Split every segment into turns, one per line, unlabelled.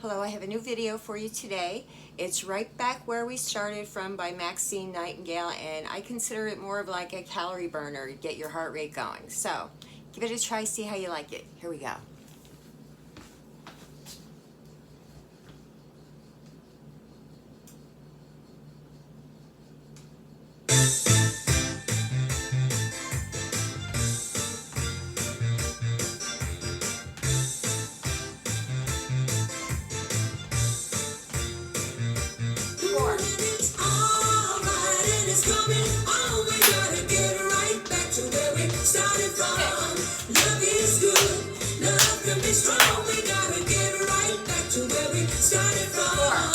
Hello, I have a new video for you today. It's right back where we started from by Maxine, Nightingale, and I consider it more of like a calorie burner to get your heart rate going. So give it a try, see how you like it. Here we go.
Started from love is good, love can be strong. We gotta get right back to where we started from.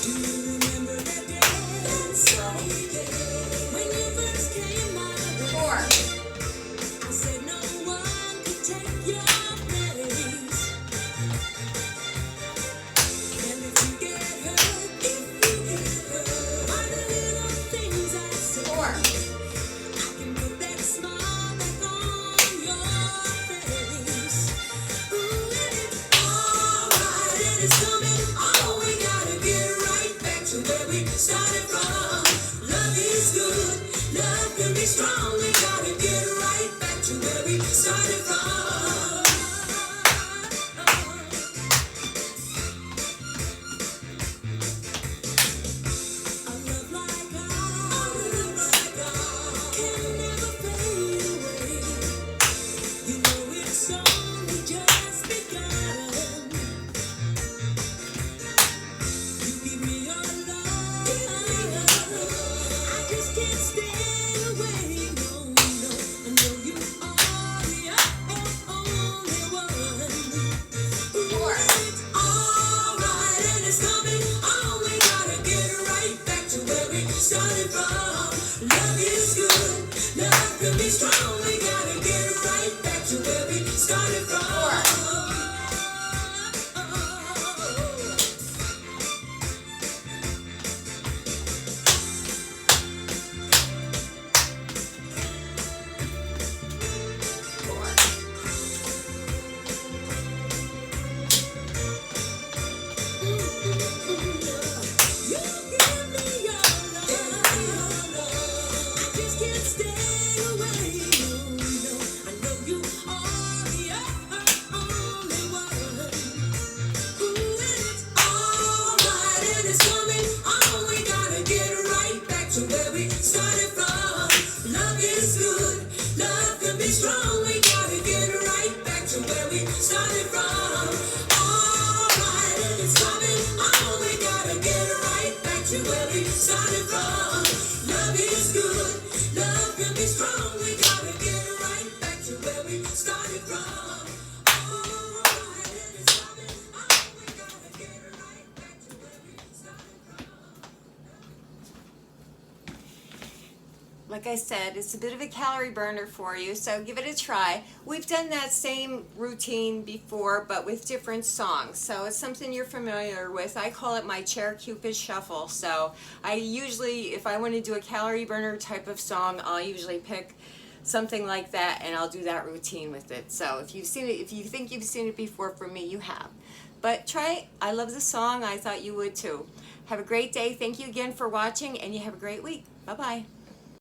Do you remember that day, that sunny day, when you first came my way? I said no one could take your place. And if you get hurt, started from. Love is good, love can be strong. We gotta get right back to where we started from. A love like ours can never fade away. You know it's only just begun. You give me your love, I just can't stay away. No, no, I know you are the only one. It's alright and it's coming on. We gotta get right back to where we started from. Love is good, love can be strong. We gotta get right back to where we started from. Strong, we gotta get right back to where we started from. Alright, and it's coming on. We gotta get right back to where we started from. Love is good, love can be strong. We gotta get right back to where we started from. Alright, and it's coming on. We gotta get right back to where we started from.
Like I said, it's a bit of a calorie burner for you, so give it a try. We've done that same routine before, but with different songs, so it's something you're familiar with. I call it my chair Cupid Shuffle. So I usually, if I want to do a calorie burner type of song, I'll usually pick something like that, and I'll do that routine with it. So if you've seen it, if you think you've seen it before from me, you have. But try it. I love the song. I thought you would too. Have a great day. Thank you again for watching, and you have a great week. Bye-bye.